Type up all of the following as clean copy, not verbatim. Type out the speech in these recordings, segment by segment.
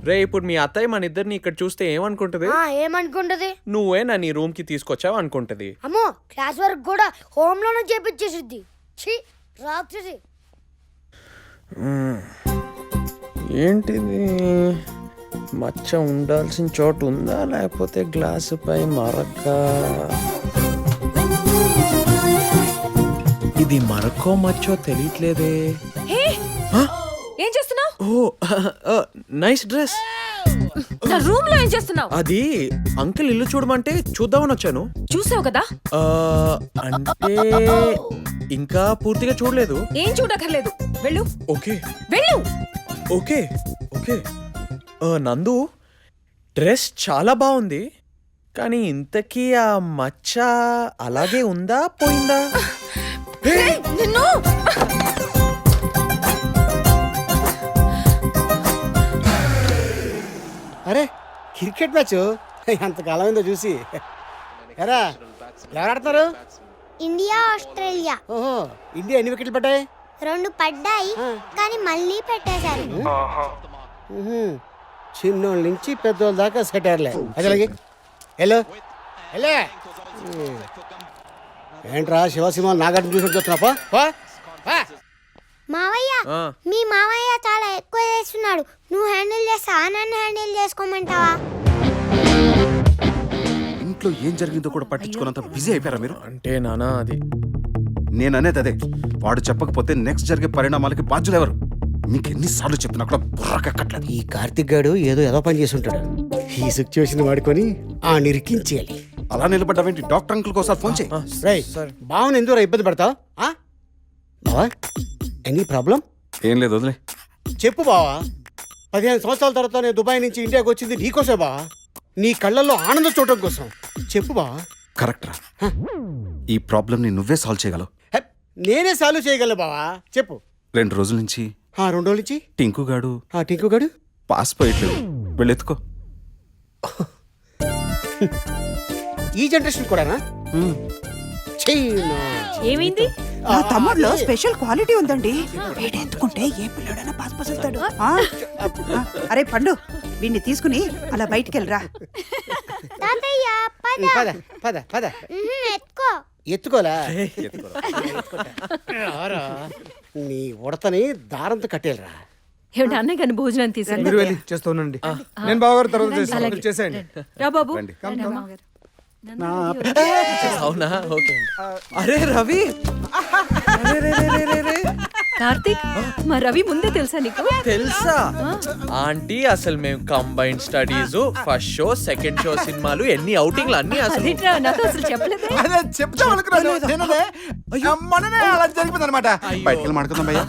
రే ఇప్పుడు మీ అత్తయ్య మన ఇద్దరిని ఇక్కడ చూస్తే ఏమనుకుంటది? ఏమనుకుంటది? నువ్వే నా నీ రూమ్ కి తీసుకొచ్చావు అనుకుంటది. అమ్మో క్లాస్ వర్క్ కూడా హోమ్ లోనే చేపించేసిద్ది. ఛీ రాక్షసి. ఏంటిది? మచ్చ ఉండాల్సిన చోటు ఉందా లేకపోతే గ్లాసు పై మరక? ఇది మరకో మచ్చో తెలియట్లేదే. ఏం చేస్తున్నావు? ఓ నైస్ డ్రెస్. నా రూమ్ లో ఏం చేస్తున్నావు? అది అంకుల్ ఇల్లు చూడమంటే చూద్దామని వచ్చాను. చూసావు కదా? అంటే ఇంకా పూర్తిగా చూడలేదు. ఏం చూడక్కర్లేదు, వెళ్ళు. ఓకే వెళ్ళు. Okay okay. నందు డ్రెస్ చాలా బాగుంది, కానీ ఇంతకీ ఆ మచ్చ అలాగే ఉందా పోయిందా? నిన్ను అరే క్రికెట్ మ్యాచ్ ఎంతకాలం అయిందో చూసి. ఎరా ఎవరు ఆడుతున్నారు? India Australia. ఓహో, ఇండియా ఎన్ని వికెట్లు పడ్డాయి? 2 పడ్డాయి కానీ మళ్ళీ పెట్టేశారు. చిన్నోళ్ళ నుంచి పెద్దోళ్ళ దాకా సెటర్లే. అసలుకి హలో హలో ఏంట్రా శివసింహ నాగార్జున చూసి చూస్తున్నాపా? మావయ్య మీ మావయ్య చాలా ఎక్కువ చేస్తున్నాడు. నువ్వు హ్యాండిల్ చేస్తావా, నన్ను హ్యాండిల్ చేసుకోమంటావా? ఇంట్లో ఏం జరిగిందో కూడా పట్టించుకున్నంత బిజీ అయిపోయారా మీరు? అంటే నానా అది నేను అనేది అదే. వాడు చెప్పకపోతే నెక్స్ట్ జరిగే పరిణామాలకి బాధ్యులు ఎవరు? మీకు ఎన్నిసార్లు చెప్పినా కూడా బుర్రకెక్కట్లేదు. ఈ కార్తిక్ గాడు ఏదో పని చేసి ఉంటాడు. ఈ సిచ్యువేషన్ వాడుకొని ఆ నిరికించేయాలి. అలా నిలబడ్డావేంటి? డాక్టర్ అంకుల్ ఒకసారి ఫోన్ చేయి. రై బావని ఎందుకు ఇబ్బంది పడతావు? బావా ఎనీ ప్రాబ్లం? ఏం లేదు, వదిలే. చెప్పు బావా. 15 సంవత్సరాల తర్వాత నేను దుబాయ్ నుంచి ఇండియాకి వచ్చింది నీకోసే బావా. నీ కళ్ళల్లో ఆనందం చూడటం కోసం. చెప్పు బావా. కరెక్ట్ రా. ఈ ప్రాబ్లం ని నువ్వే సాల్వ్ చేయగలవు. నేనే సాల్వ్ చేయగలను బావా. చెప్పు. 2 రోజుల నుంచి 2 రోజుల నుంచి టింకు గాడు టింకు గాడు పాస్ పోయట్లేదు. వెళ్ళెత్తుకో. ఈ జనరేషన్ కూడానా? ఏమైంది? నా తమ్ముడులో స్పెషల్ క్వాలిటీ ఉందండి. వీడెత్తుకుంటే ఏ పిల్లడైనా పాస్ పసులుతాడు. అరే పండు, వీడిని తీసుకుని అలా బయటికెళ్ళరా. పద పద పద. ఎత్తుకోలా నీ ఉడతని దారంతో కట్టేలరా. ఏమిటి అన్నయ్య గారిని భోజనం తీసుకుని చేస్తానండి. నేను బావగారు తర్వాత చేసేయండి. రా బాబు. అవునా? ఓకే. అరే రవి, కార్తీక్, మా రవి ముందే తెలుసా నీకు? తెలుసా ఆంటీ? అసలు మేము combined studies, first show, second show సినిమాలు, ఎన్ని అవుటింగ్లు అన్ని. అసలు నాతో అసలు చెప్పలేదు.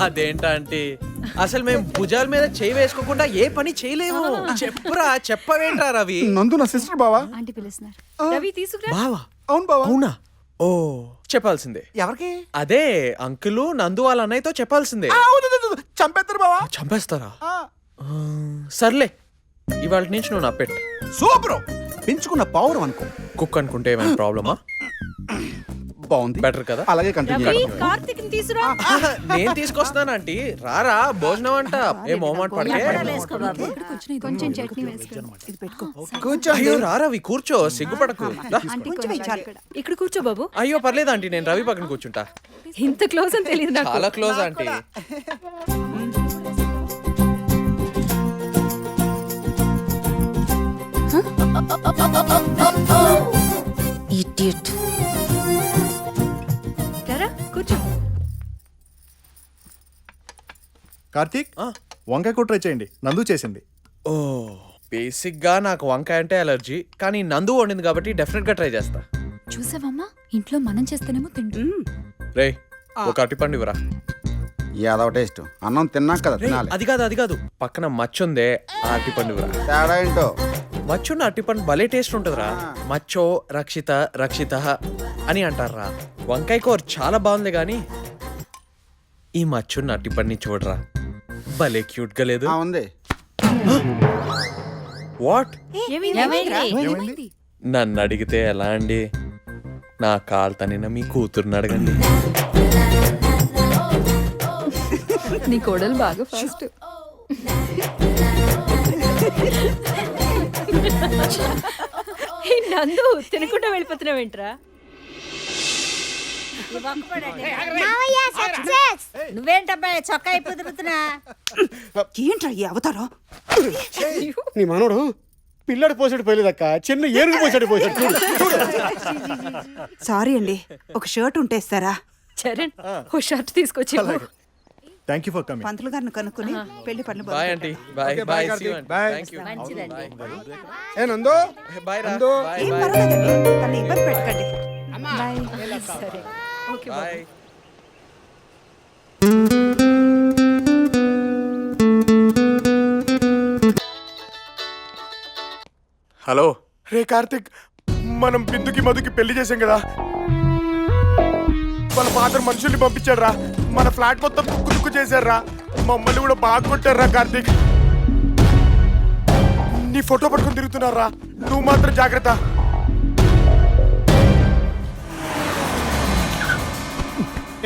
అదేంటంటే అసలు మేము భుజాల మీద చేయి వేసుకోకుండా ఏ పని చేయలేము. చెప్పురా, చెప్పవేంట్రా రవి? నందు నా సిస్టర్ బావా. ఆంటీ పిలుస్తున్నారు. రవి తీసుకురా. బావా? అవును బావా. అవునా? ఓ చెప్పాల్సిందే. ఎవరికి? అదే అంకులు నందు వాళ్ళ అన్నయ్యతో చెప్పాల్సిందే. చంపేస్తారు బావా. చంపేస్తారా? సర్లే, ఇవాళ నుంచి నువ్వు నా పెట్. సూపర్. పెంచుకున్న పౌరం అనుకో. కుక్ అనుకుంటే ఏమైనా ప్రాబ్లమా? బాగుంది, బెటర్ కదా? అలాగే కంటిన్యూ. కార్తీక్ తీసుకురా. నేను తీసుకొస్తాను ఆంటీ. రారా, భోజనం అంట. ఏ మొహమాట పడకే. కొంచెం చట్నీ వేసుకో. కూర్చో. అయ్యో రా రవి, కూర్చో, సిగ్గుపడకు. రా. ఇక్కడ కూర్చో బాబు. అయ్యో పర్లేదు ఆంటీ, నేను రవి పక్కన కూర్చుంటా. ఇంత క్లోజ్ అని తెలియదు నాకు. చాలా క్లోజ్ ఆంటీ. ఇడియట్. కూర్చో. కార్తీక్, వంకాయ కూడా ట్రై చేయండి. నందు చేసింది. ఓ బేసిక్ గా నాకు వంకాయ అంటే అలర్జీ, కానీ నందు వండింది కాబట్టి డెఫినెట్ గా ట్రై చేస్తా. చూసావమ్మా, ఇంట్లో మనం చేస్తేనేమో తింటూ. రే ఒక అరటిపండు ఇవ్వరా. యాదవ టేస్ట్. అన్నం తిన్నాక కదా తినాలి. అది కాదు పక్కన మచ్చుందే, ఆ అరటిపండు ఇవ్వరా. తేడా ఏంటో. మచ్చున్న అరటిపండు భలే టేస్ట్ ఉంటుందిరా. మచ్చో రక్షిత రక్షిత అని అంటారా. వంకాయ కూర చాలా బాగుంది, కానీ ఈ మచ్చున్న అరటిపండుని చూడరా, భలే క్యూట్ గా లేదు? ఉంది. వాట్? నన్ను అడిగితే ఎలా అండి? నా కాల్తనిన మీ కూతుర్ని అడగండి. నీ కోడలు బాగా ఫాస్ట్. ఈ నందు తినకుండా వెళ్ళిపోతున్నావేంట్రా? మావయ్య సక్సెస్. నువ్వేంటబ్బాయి చొక్కా అయిపోతున్నా? ఏంట్రా ఈ అవతారం? నీ మనోడు పిల్లడు పోసాడు పోయలేదక్క, చిన్న ఏనుగు పోసాడు పోసాడు. చూడు చూడు. సారీ అండి, ఒక షర్ట్ ఉంటేస్తారా? చరణ్ ఓ షర్ట్ తీసుకొచ్చి ఇవ్వు. Thank you for coming. పంతులు గారిని కనుక్కొని పెళ్లి పనులు bye aunty. Bye Okay, bye. bye, See you, Karthik. aunty. Bye. Thank you. ఏ నందు బాయ్ రా. నందు. బాయ్ ఏం బాయ్. పర్వాలేదండి, తను ఇబ్బంది పెట్టకండి. సరే ఓకే బాయ్. హలో. రే కార్తిక్, మనం బిందుకి మధుకి పెళ్లి చేసాం కదా, వాళ్ళ ఫాదర్ మనుషుల్ని పంపించాడు రా. మన ఫ్లాట్ మొత్తం తుక్కు తుక్కు చేశారా, మమ్మల్ని కూడా బాగా కొట్టారా. కార్తిక్, నీ ఫోటో పట్టుకొని తిరుగుతున్నారా, నువ్వు మాత్రం జాగ్రత్త.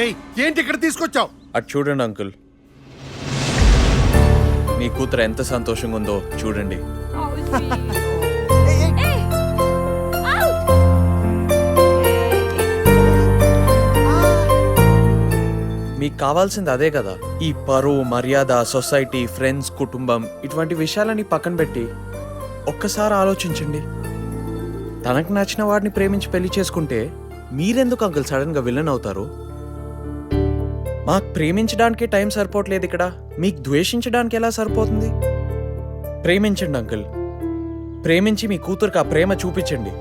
ఏయ్, ఏంటి ఇక్కడ తీసుకొచ్చావు? అటు చూడండి అంకుల్, మీ కూతురు ఎంత సంతోషంగా ఉందో చూడండి. మీకు కావాల్సింది అదే కదా. ఈ పరువు, మర్యాద, సొసైటీ, ఫ్రెండ్స్, కుటుంబం, ఇటువంటి విషయాలని పక్కన పెట్టి ఒక్కసారి ఆలోచించండి. తనకు నచ్చిన వాడిని ప్రేమించి పెళ్లి చేసుకుంటే మీరెందుకు అంకుల్ సడన్ గా విలన్ అవుతారు? మాకు ప్రేమించడానికి టైం సరిపోవట్లేదు ఇక్కడ, మీకు ద్వేషించడానికి ఎలా సరిపోతుంది? ప్రేమించండి అంకుల్, ప్రేమించి మీ కూతురుకి ఆ ప్రేమ చూపించండి.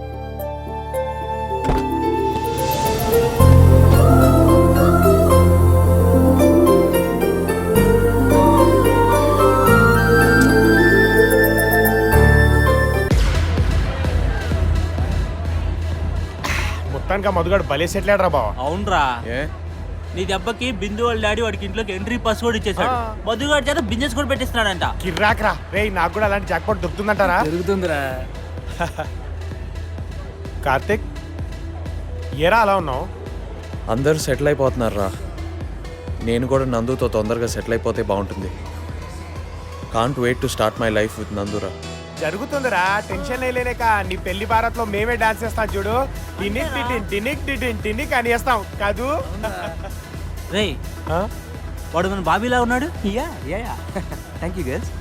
మొత్తానికి ఆ మధుగాడు భలే సెటిల్ రా బావ. అవునరా, ఏ నీ దెబ్బకి బిందు వాళ్ళ డాడీ వాడికి ఇంట్లోకి ఎంట్రీ పాస్ కూడా ఇచ్చేసాడు. మధుగాడి చేత బిజినెస్ కూడా పెట్టిస్తున్నాడంట. కిర్రాక్ రా రే, నాకు కూడా అలాంటి జాక్పాట్ దొరుకుతుందంటారా? జరుగుతుందిరా. కార్తిక్, ఏరా అలా ఉన్నావు? అందరూ సెటిల్ అయిపోతున్నారా, నేను కూడా నందుతో తొందరగా సెటిల్ అయిపోతే బాగుంటుంది. Can't wait to start my life with నందురా. జరుగుతుందిరా, టెన్షన్ లేక నీ పెళ్లి భారత్ లో మేమే డాన్స్ చేస్తాం చూడు. టినిక్ టిటిన్ టినిక్ టిటిన్ టినిక్ అని వేస్తాం కాదు. రే, ఆ? వాడు మన బాబీలా ఉన్నాడు. Thank you girls.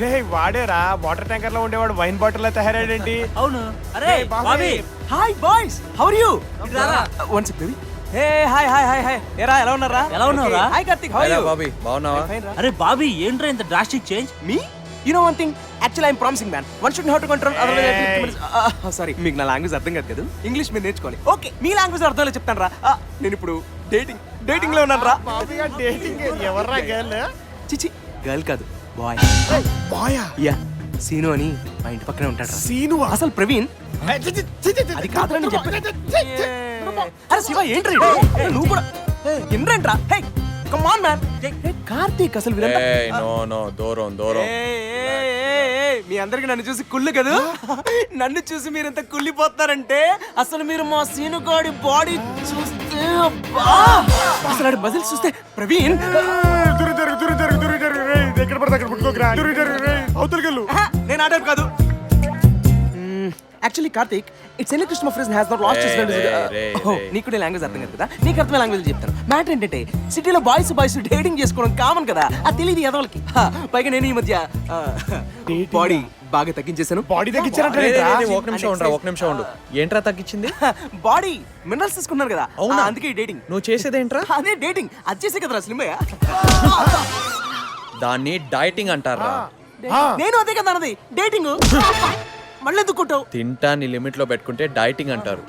రే వాడేరా, వాటర్ ట్యాంకర్ లో ఉండేవాడు వైన్ బాటిల్ లో తయారాడేంటి? అవును. అరే Hey, Bobby. Bobby, hi boys, how are you? One second baby. Hey hi hi hi hi. ఏరా ఎలా ఉన్నారా? ఎలా ఉన్నావురా? Hi Karthik, how are hello you? Bobby, బాగున్నావా? అరే బాబీ, ఏంట్రా ఇంత డ్రాస్టిక్ చేంజ్? మీ you know one thing, actually I'm promising man. One should know how to control sorry, మీకు నా లాంగ్వేజ్ అర్థం కాదు కదా, ఇంగ్లీష్ మీరు నేర్చుకోవాలి. ఓకే, మీ లాంగ్వేజ్ అర్థం చెప్తాను రా. నేను ఇప్పుడు డేటింగ్ లో ఉన్నాను రా. డేటింగ్ ఎవర్రా గర్ల్? చిచి, గర్ల్ కాదు, బాయ్. బాయా? యా, సీను అని మా ఇంటి పక్కనే ఉంటాడు రా. సీను అసలు ప్రవీణ్ అది కాదని చెప్పి. అరే శివ, ఏంట్రా ఇది? నువ్వు కూడా ఏంట్రా? Hey come on man. Karthik అసలు వీళ్ళంతా నో నో, దూరం దూరం. మీ అందరికి నన్ను చూసి కుళ్ళు కదా, నన్ను చూసి మీరు ఎంత కుళ్ళిపోతారంటే అసలు మీరు మా సీనుగాడి బాడీ చూస్తే అసలు మజిల్స్ చూస్తే ప్రవీణ్ ఎక్కడ పడితే అక్కడ పుట్టుకోకరా. అవతలకెళ్ళు. నేను ఆడాను కాదు. Actually Karthik, it's any Krishna friends has not lost his నీకు నీ లాంగ్వేజ్ అర్థం కాదు కదా, నీకు అర్థమైన లాంగ్వేజ్ చెప్తాను. మ్యాటర్ ఏంటంటే సిటీలో బాయ్స్ డేటింగ్ చేసుకోవడం కామన్ కదా, అది తెలియదు ఎదవలకి. పైగా నేను ఈ మధ్య బాడీ బాగా తగ్గించేశాను. బాడీ రే, రే, తగ్గించారంటే రే, ఒక నిమిషం ఉండరా, ఒక నిమిషం ఉండు. ఏంట్రా తగ్గించింది? బాడీ మినరల్స్ తీసుకున్నారు కదా, అవునా? అందుకే డేటింగ్. నువ్వు చేసేదేంట్రా? అదే డేటింగ్, అది చేసే కదరా స్లిమ్మయ్య. దాన్ని డైటింగ్ అంటారా? నేను అదే కదా అన్నది, డేటింగ్. మళ్ళీ ఎందుకు కొట్టావు? తింటాన్ని లిమిట్ లో పెట్టుకుంటే డైటింగ్ అంటారు.